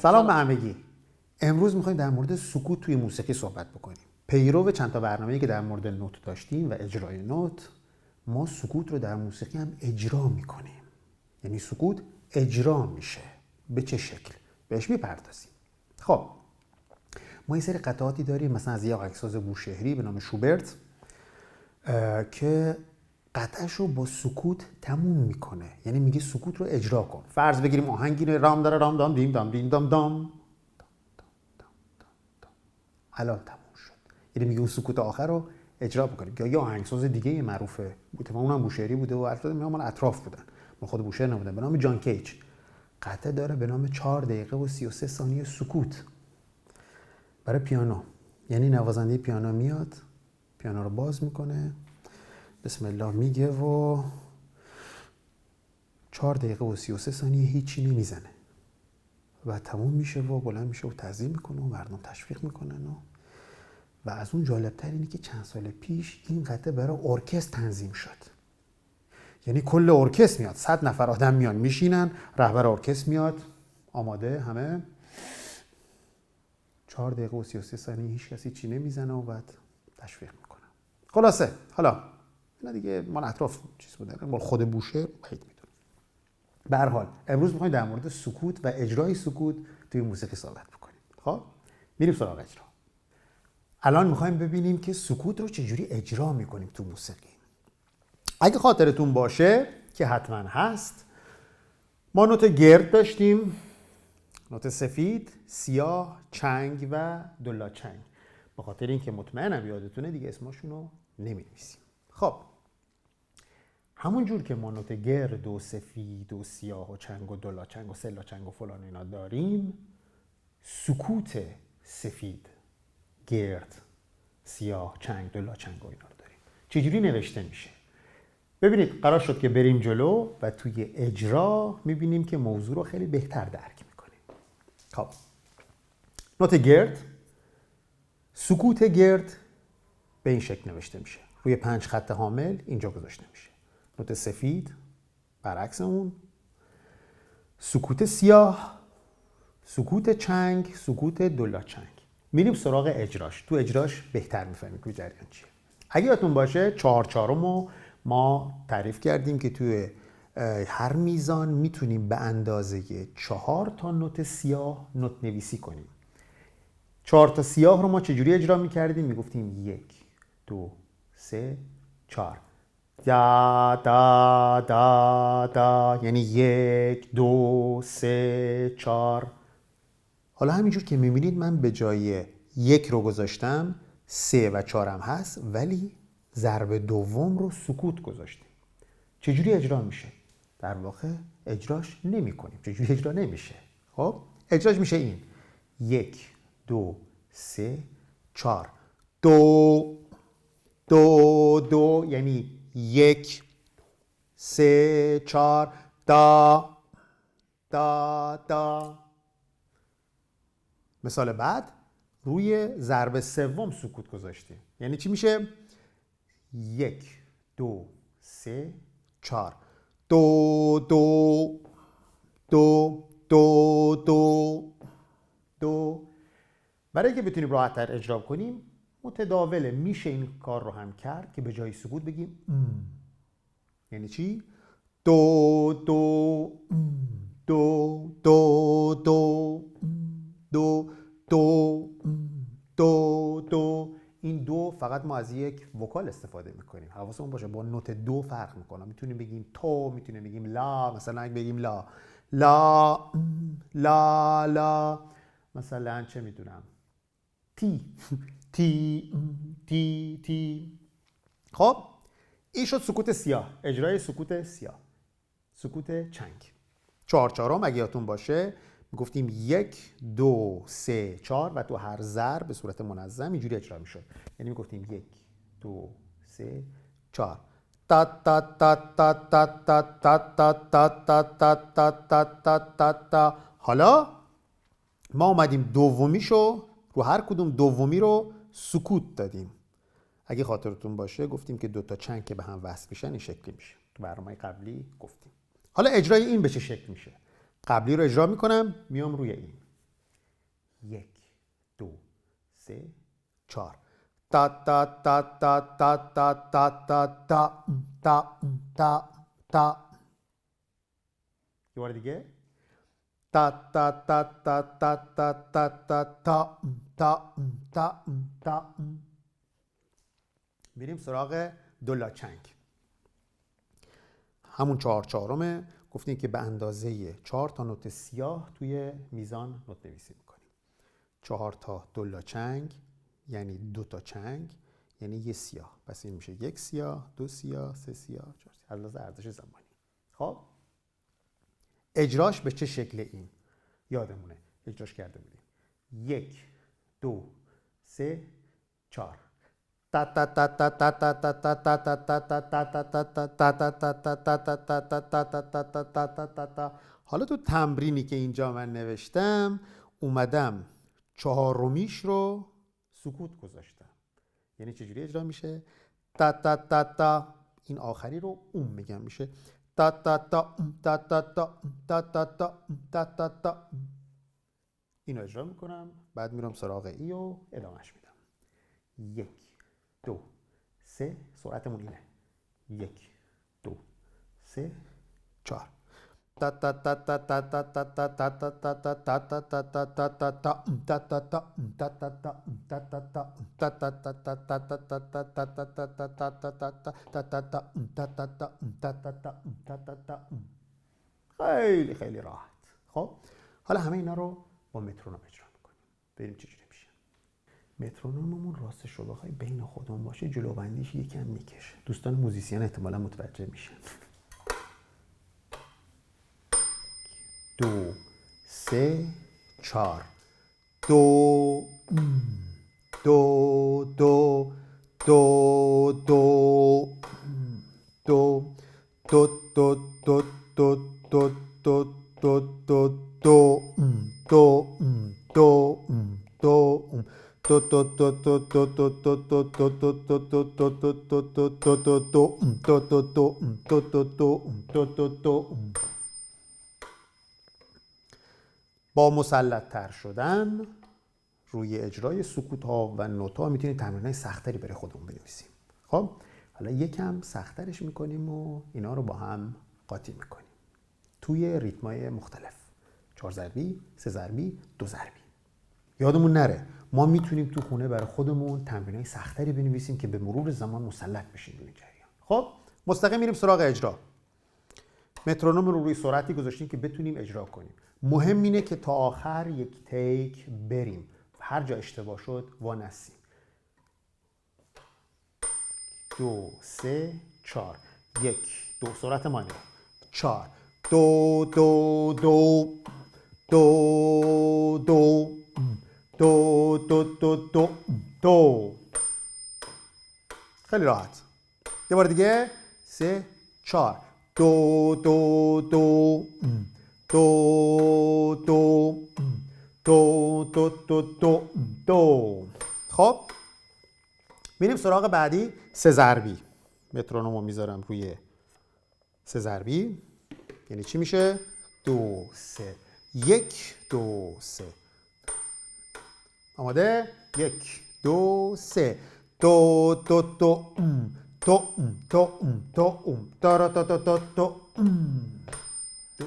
سلام به همگی. امروز می‌خوایم در مورد سکوت توی موسیقی صحبت بکنیم. پیرو چند تا برنامه‌ای که در مورد نوت داشتیم و اجرای نوت، ما سکوت رو در موسیقی هم اجرا می‌کنیم. یعنی سکوت اجرا میشه. به چه شکل؟ بهش میپردازیم. خب ما یه سری قطعاتی داریم، مثلا از یه آهنگساز بوشهری به نام شوبرت که قطعش رو با سکوت تموم میکنه. یعنی میگه سکوت رو اجرا کن. فرض بگیریم آهنگی رو رام داره رام دام دیم دام دیم دام دام، الان تموم شد. یعنی میگه اون سکوت آخر رو اجرا بکنیم. یا یه آهنگساز دیگه معروفه، اتفاقا اونم بوشهری بوده و البته مال اطراف بودن، ما خود بوشهر نبودن، به نام جان کیج. قطعه داره به نام 4 دقیقه و 33 ثانیه سکوت برای پیانو. یعنی نوازنده پیانو میاد، پیانو رو باز میکنه، بسم الله میگه و 4 دقیقه و 33 ثانیه هیچی نمیزنه و تموم میشه و بلند میشه و تعظیم میکنه و مردم تشویق میکنن و از اون جالبتر اینه که چند سال پیش این قطعه برای ارکستر تنظیم شد. یعنی کل ارکستر میاد، 100 نفر آدم میان میشینن، رهبر ارکستر میاد آماده، همه 4 دقیقه و 33 ثانیه هیچ کسی چی نمیزنه و بعد تشویق میکنه. خلاصه حالا اینا دیگه مال اطراف چیز بوده، مال خود بوشهر بعید میدونه. به هر حال امروز میخوایم در مورد سکوت و اجرای سکوت توی موسیقی صحبت بکنیم. خب میریم سراغ اجرا. الان میخوایم ببینیم که سکوت رو چجوری اجرا میکنیم تو موسیقی. اگه خاطرتون باشه که حتما هست، ما نوت گرد داشتیم، نوت سفید، سیاه، چنگ و دولا چنگ. به خاطر اینکه مطمئنم یادتونه دیگه اسمشون رو نمی‌نویسیم. خب همون جور که ما نوت گرد و سفید و سیاه و چنگ و دولا چنگ و سلا چنگ و فلان اینا داریم، سکوت سفید، گرد، سیاه، چنگ، دولا چنگ و اینا رو داریم. چجوری نوشته میشه؟ ببینید قرار شد که بریم جلو و توی اجرا میبینیم که موضوع رو خیلی بهتر درک میکنیم. خب نوت گرد، سکوت گرد به این شکل نوشته میشه، روی 5 خط حامل اینجا گذاشته میشه. نوت سفید برعکس اون، سکوت سیاه، سکوت چنگ، سکوت دولا چنگ. میریم سراغ اجراش. تو اجراش بهتر میفهمیم که جریان چیه. اگه یادتون باشه 4/4 رو ما تعریف کردیم که توی هر میزان میتونیم به اندازه 4 تا نوت سیاه نوت نویسی کنیم. 4 تا سیاه رو ما چجوری اجرا میکردیم؟ میگفتیم 1 2 3 4 دا دا دا دا، یعنی 1 2 3 4. حالا همینجور که میبینید من به جای 1 رو گذاشتم، 3 و 4 هم هست، ولی ضرب دوم رو سکوت گذاشتیم. چجوری اجرا میشه؟ در واقع اجراش نمی کنیم. چجوری اجرا نمیشه؟ خب اجراش میشه این: 1 2 3 4 دو دو دو، یعنی 1 3 4 دا دا دا. مثال بعد روی ضرب سوم سکوت گذاشتیم. یعنی چی میشه؟ 1 2 3 4 دو دو دو دو دو دو. برای اینکه بتونیم راحت‌تر اجرا کنیم متداوله، میشه این کار رو هم کرد که به جای سکوت بگیم یعنی چی؟ دو دو دو دو دو دو دو دو دو. این دو فقط ما از یک وکال استفاده میکنیم، حواسمون باشه با نوت دو فرق میکنه. میتونیم بگیم تو، میتونیم بگیم لا، مثلا اگه بگیم لا لا لا لا، مثلا چه میدونم تی تی تی تی. خب این شد سکوت سیاه، اجرای سکوت سیاه. سکوت چنگ 4/4 اگه یادتون باشه گفتیم 1 2 3 4 و تو هر ضرب به صورت منظم اینجوری اجرا میشد. یعنی میگفتیم 1 2 3 4 تا تا تا تا تا تا تا تا تا تا تا تا تا تا تا. حالا ما اومدیم دومیشو، رو هر کدوم دومی رو سکوت دادیم. اگه خاطرتون باشه گفتیم که 2 تا چنگ که به هم وصل میشن این شکلی میشه، تو برنامه قبلی گفتیم. حالا اجرای این به چه شکل میشه؟ قبلی رو اجرا میکنم، میام روی این. 1 2 3 4 تا تا تا تا تا تا تا تا تا تا تا تا. یه بار دیگه. تا تا تا تا تا تا تا تا تا تا تا تا. میریم سراغ دولاچنگ. همون 4 چهارمه. گفتیم که به اندازه 4 تا نوت سیاه توی میزان نوت نویسی میکنیم. 4 تا دولاچنگ یعنی 2 تا چنگ یعنی یه سیاه. پس این میشه 1 سیاه، 2 سیاه، 3 سیاه، 4 سیاه. اندازه ارزش زمانی. خب اجراش به چه شکل این؟ یادمونه اجراش کرده بودیم. 1 2 3 4. حالا تو تمرینی که اینجا من نوشتم اومدم چهارمیش رو سکوت گذاشتم. یعنی چجوری اجرا میشه؟ تا تا تا تا. این آخری رو میگم میشه تا تا تا تا تا تا تا تا تا تا تا. اینو اجرا میکنم، بعد میرم سراغ ای و ادامهش میدم. 1 2 3. سرعتمون اینه. 1 2 3 4. تا تا تا تا تا تا تا تا تا تا تا تا تا تا تا تا تا تا تا. خیلی خیلی راحت. خب حالا همه اینا رو با مترونوم اجرا میکنیم. ببینیم چجوری میشه. مترونوممون راستش رو بخوای بین خودمون باشه جلوبندیش یکم میکشه. دوستان موزیسین احتمالا متوجه میشن. 2 3 4. دو دو دو دو دو دو دو دو دو دو دو دو دو دو دو دو. با مسلط تر شدن روی اجرای سکوت ها و نوت ها میتونیم تمرینای سختری برای خودمون بنویسیم. خب حالا یکم سخت‌ترش میکنیم و اینا رو با هم قاطی میکنیم توی ریتمای مختلف. 4 ضربی، 3 ضربی، 2 ضربی. یادمون نره ما میتونیم تو خونه برای خودمون تمرینای سختری بنویسیم که به مرور زمان مسلط بشیم روی جریان. خب مستقیم میریم سراغ اجرا. مترونوم رو روی سرعتی گذاشتیم که بتونیم اجرا کنیم. مهم اینه که تا آخر یک تیک بریم. هر جا اشتباه شد وانسیم. 2 3 4. 1 2. سرعت ما اینه. 4 دو دو دو دو دو دو دو دو دو دو. خیلی راحت. یه بار دیگه. 3 4 دو دو دو دو دو دو دو دو دو دو. خب میریم سراغ بعدی. 3 ضربی. مترونومو میذارم روی 3 ضربی. یعنی چی میشه؟ 2 3 1 2 3. آماده؟ 1 2 3 دو دو دو دو دو دو دو دو دو دو دو 2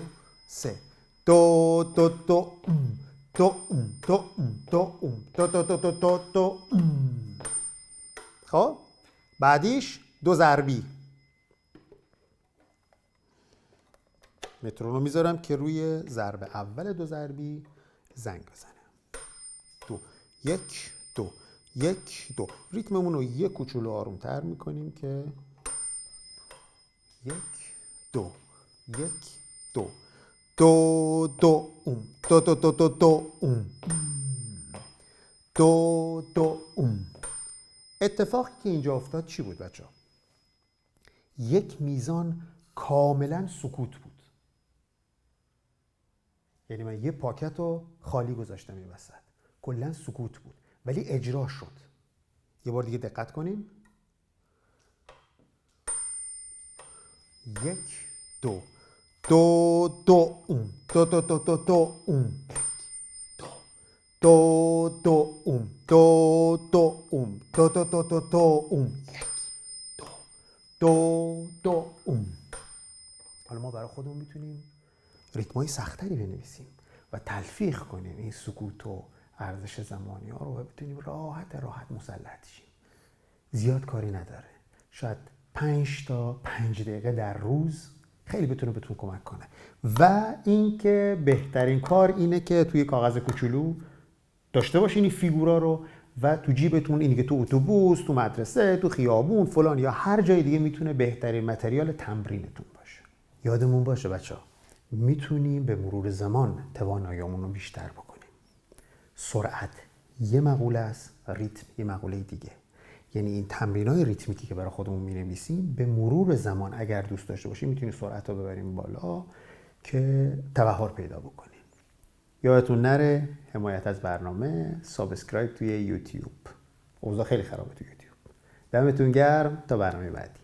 3 دو دو دو دو دو دو دو دو دو دو دو. خب بعدیش 2 ضربی. مترونوم میذارم که روی ضرب اول 2 ضربی زنگ بزنه. 2 1 2 1 2. ریتممون رو یک کوچولو آرومتر میکنیم که 1 2 1 2 دو دو دو دو دو دو دو دو دو. اتفاقی که اینجا افتاد چی بود بچه ها؟ یک میزان کاملا سکوت بود. یعنی من یه پاکت رو خالی گذاشتم این وسط. کلا سکوت بود ولی اجرا شد. یه بار دیگه دقت کنیم. 1 2 دو دو دو دو دو دو دو دو دو اوم دو دو اوم دو دو دو دو دو اوم دو دو دو اوم. حالا ما برای خودمون میتونیم ریتمای سختری بنویسیم و تلفیق کنیم این سکوت و ارزش زمانی ها رو و بتونیم راحت مسلط شیم. زیاد کاری نداره، شاید 5 تا 5 دقیقه در روز خیلی بتونه بهتون کمک کنه. و اینکه بهترین کار اینه که توی کاغذ کوچولو داشته باشین این فیگورا رو و تو جیبتون، اینی که تو اتوبوس، تو مدرسه، تو خیابون فلان یا هر جای دیگه میتونه بهترین متریال تمرینتون باشه. یادمون باشه بچه‌ها، میتونیم به مرور زمان توانایی‌مون رو بیشتر بکنیم. سرعت یه مقوله است و ریتم یه مقوله دیگه. یعنی این تمرینای ریتمیکی که برای خودمون می‌نویسیم به مرور زمان اگر دوست داشته باشیم میتونیم سرعت رو ببریم بالا که تبحر پیدا بکنیم. یادتون نره حمایت از برنامه، سابسکرایب توی یوتیوب. اوضاع خیلی خرابه توی یوتیوب. دمتون گرم تا برنامه بعدی.